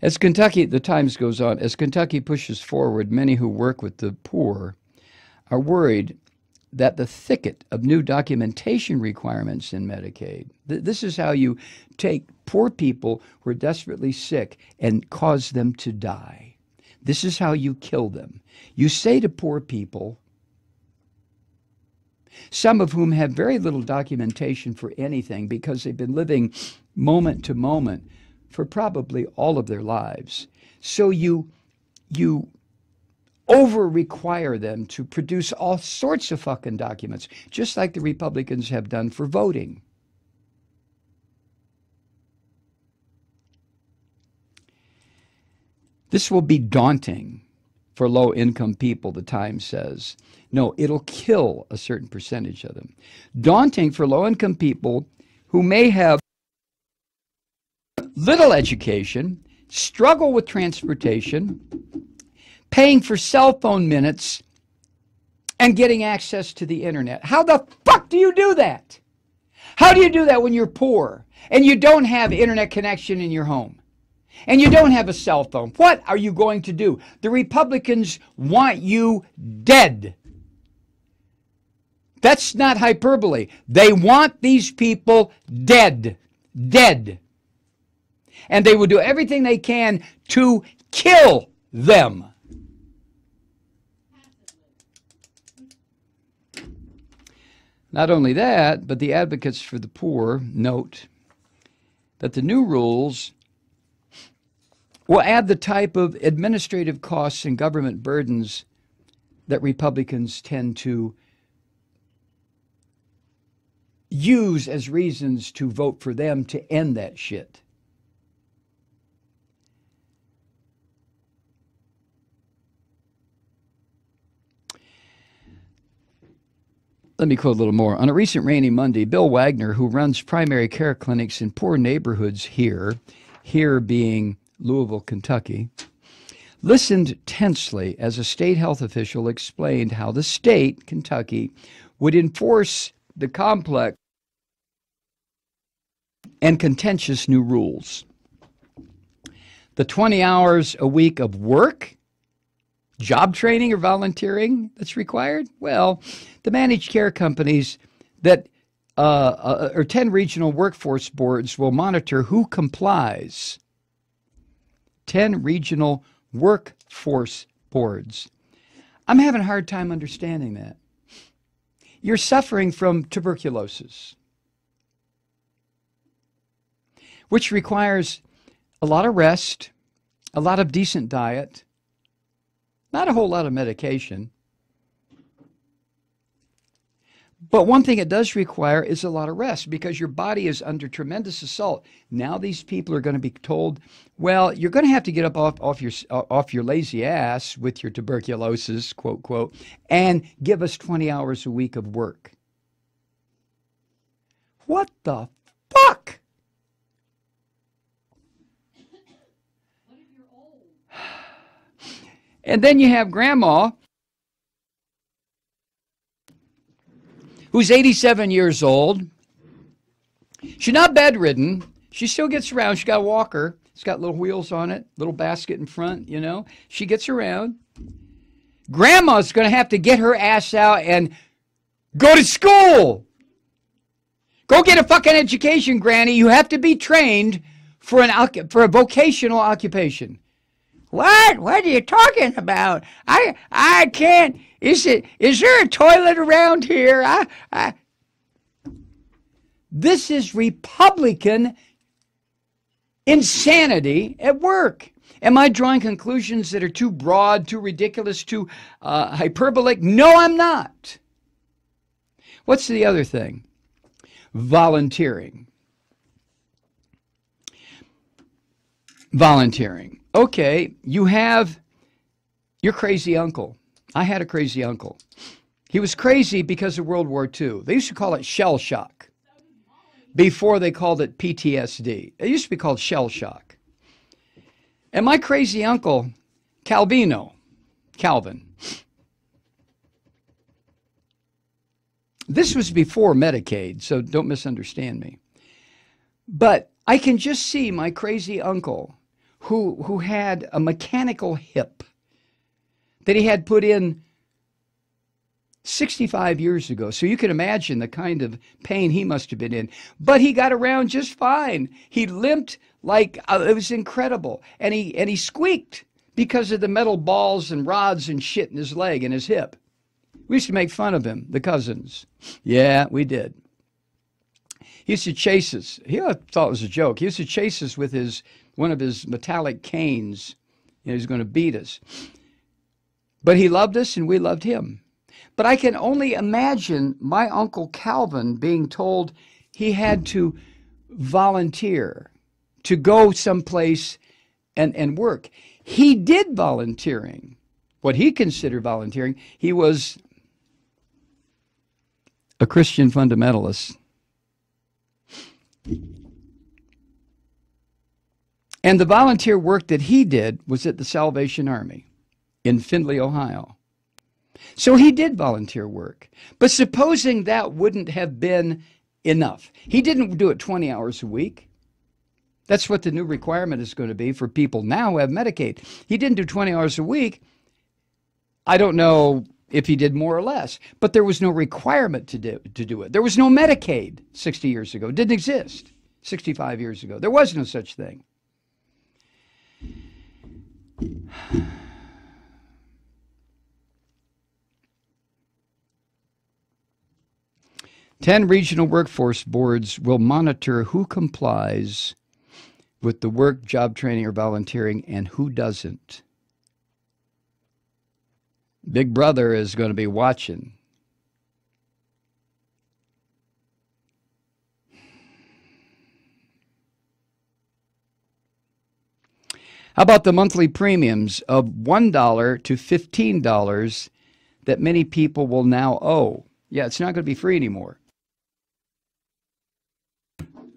As Kentucky, the Times goes on, as Kentucky pushes forward, many who work with the poor are worried that the thicket of new documentation requirements in Medicaid, this is how you take poor people who are desperately sick and cause them to die. This is how you kill them. You say to poor people, some of whom have very little documentation for anything because they've been living moment to moment for probably all of their lives. So you over-require them to produce all sorts of fucking documents, just like the Republicans have done for voting. This will be daunting for low-income people, the Times says. No, it'll kill a certain percentage of them. Daunting for low-income people who may have little education, struggle with transportation, paying for cell phone minutes, and getting access to the internet. How the fuck do you do that? How do you do that when you're poor and you don't have internet connection in your home and you don't have a cell phone? What are you going to do? The Republicans want you dead. That's not hyperbole. They want these people dead. Dead. And they will do everything they can to kill them. Not only that, but the advocates for the poor note that the new rules will add the type of administrative costs and government burdens that Republicans tend to use as reasons to vote for them to end that shit. Let me quote a little more. On a recent rainy Monday, Bill Wagner, who runs primary care clinics in poor neighborhoods here being Louisville, Kentucky, listened tensely as a state health official explained how the state, Kentucky, would enforce the complex and contentious new rules. The 20 hours a week of work, job training or volunteering that's required? Well, the managed care companies that or 10 regional workforce boards will monitor who complies. 10 regional workforce boards. I'm having a hard time understanding that. You're suffering from tuberculosis, which requires a lot of rest, a lot of decent diet, not a whole lot of medication. But one thing it does require is a lot of rest because your body is under tremendous assault. Now these people are going to be told, well, you're going to have to get up off your lazy ass with your tuberculosis, quote, quote, and give us 20 hours a week of work. What the fuck? What if you're old? And then you have grandma, who's 87 years old. She's not bedridden. She still gets around. She's got a walker. It's got little wheels on it, little basket in front, you know. She gets around. Grandma's going to have to get her ass out and go to school. Go get a fucking education, Granny. You have to be trained for a vocational occupation. What? What are you talking about? I can't. Is there a toilet around here? This is Republican insanity at work. Am I drawing conclusions that are too broad, too ridiculous, too hyperbolic? No, I'm not. What's the other thing? Volunteering. Volunteering. Okay, you have your crazy uncle. I had a crazy uncle. He was crazy because of World War II. They used to call it shell shock before they called it PTSD. It used to be called shell shock. And my crazy uncle, Calvin, this was before Medicaid, so don't misunderstand me. But I can just see my crazy uncle, who had a mechanical hip that he had put in 65 years ago. So you can imagine the kind of pain he must have been in. But he got around just fine. He limped like it was incredible. And he squeaked because of the metal balls and rods and shit in his leg and his hip. We used to make fun of him, the cousins. Yeah, we did. He used to chase us. He thought it was a joke. He used to chase us with one of his metallic canes. He was going to beat us. But he loved us and we loved him. But I can only imagine my Uncle Calvin being told he had to volunteer, to go someplace and work. He did volunteering, what he considered volunteering. He was a Christian fundamentalist. And the volunteer work that he did was at the Salvation Army in Findlay, Ohio. So he did volunteer work. But supposing that wouldn't have been enough. He didn't do it 20 hours a week. That's what the new requirement is going to be for people now who have Medicaid. He didn't do 20 hours a week. I don't know if he did more or less, but there was no requirement to do it. There was no Medicaid 60 years ago. It didn't exist 65 years ago. There was no such thing. 10 regional workforce boards will monitor who complies with the work, job training, or volunteering and who doesn't. Big Brother is going to be watching. How about the monthly premiums of $1 to $15 that many people will now owe? Yeah, it's not going to be free anymore.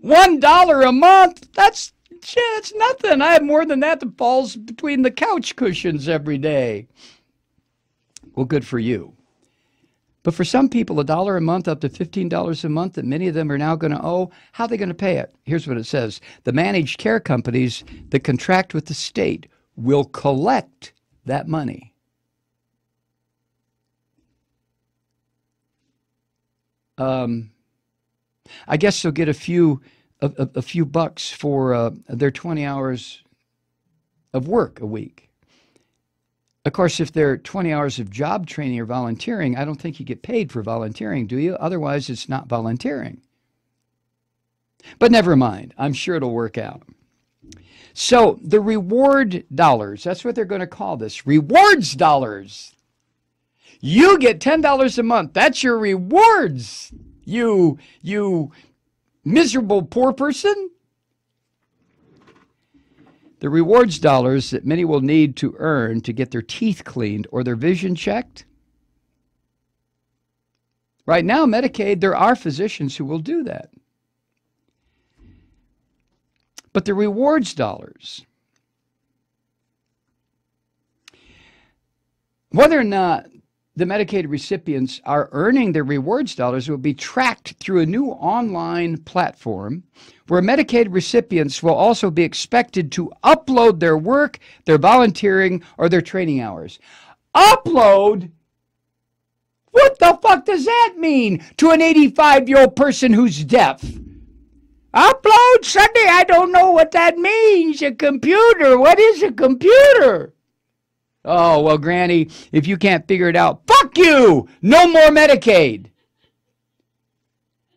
$1 a month? That's nothing. I have more than that falls between the couch cushions every day. Well, good for you. But for some people, $1 a month up to $15 a month that many of them are now going to owe, how are they going to pay it? Here's what it says. The managed care companies that contract with the state will collect that money. I guess they'll get a few bucks for their 20 hours of work a week. Of course, if they're 20 hours of job training or volunteering, I don't think you get paid for volunteering, do you? Otherwise, it's not volunteering. But never mind. I'm sure it'll work out. So the reward dollars, that's what they're going to call this. Rewards dollars. You get $10 a month. That's your rewards. You miserable poor person. The rewards dollars that many will need to earn to get their teeth cleaned or their vision checked. Right now, Medicaid, there are physicians who will do that. But the rewards dollars, whether or not the Medicaid recipients are earning their rewards dollars will be tracked through a new online platform where Medicaid recipients will also be expected to upload their work, their volunteering, or their training hours. Upload? What the fuck does that mean to an 85-year-old person who's deaf? Upload? Sunday, I don't know what that means. A computer. What is a computer? Oh, well, Granny, if you can't figure it out, fuck you! No more Medicaid.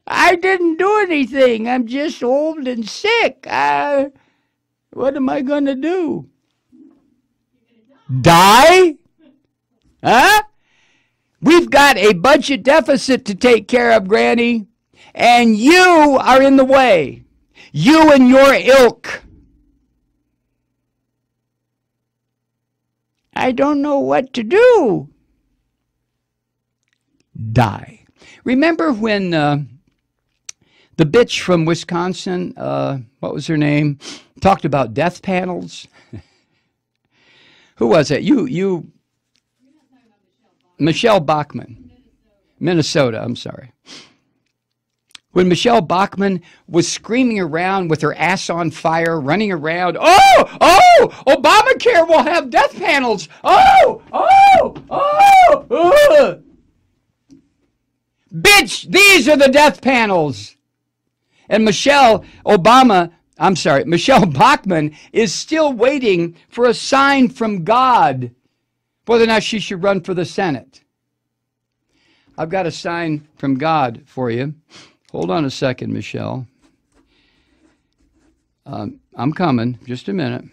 I didn't do anything. I'm just old and sick. What am I going to do? Die? Huh? We've got a budget deficit to take care of, Granny, and you are in the way. You and your ilk. I don't know what to do. Die. Remember when the bitch from Wisconsin, what was her name, talked about death panels? Who was it? You. Michelle Bachmann. Minnesota, I'm sorry. When Michelle Bachmann was screaming around with her ass on fire, running around, oh, Obamacare will have death panels. Bitch, these are the death panels. And Michelle Bachmann is still waiting for a sign from God whether or not she should run for the Senate. I've got a sign from God for you. Hold on a second, Michelle. I'm coming. Just a minute.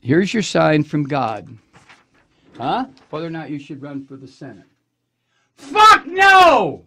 Here's your sign from God. Whether or not you should run for the Senate. Fuck no!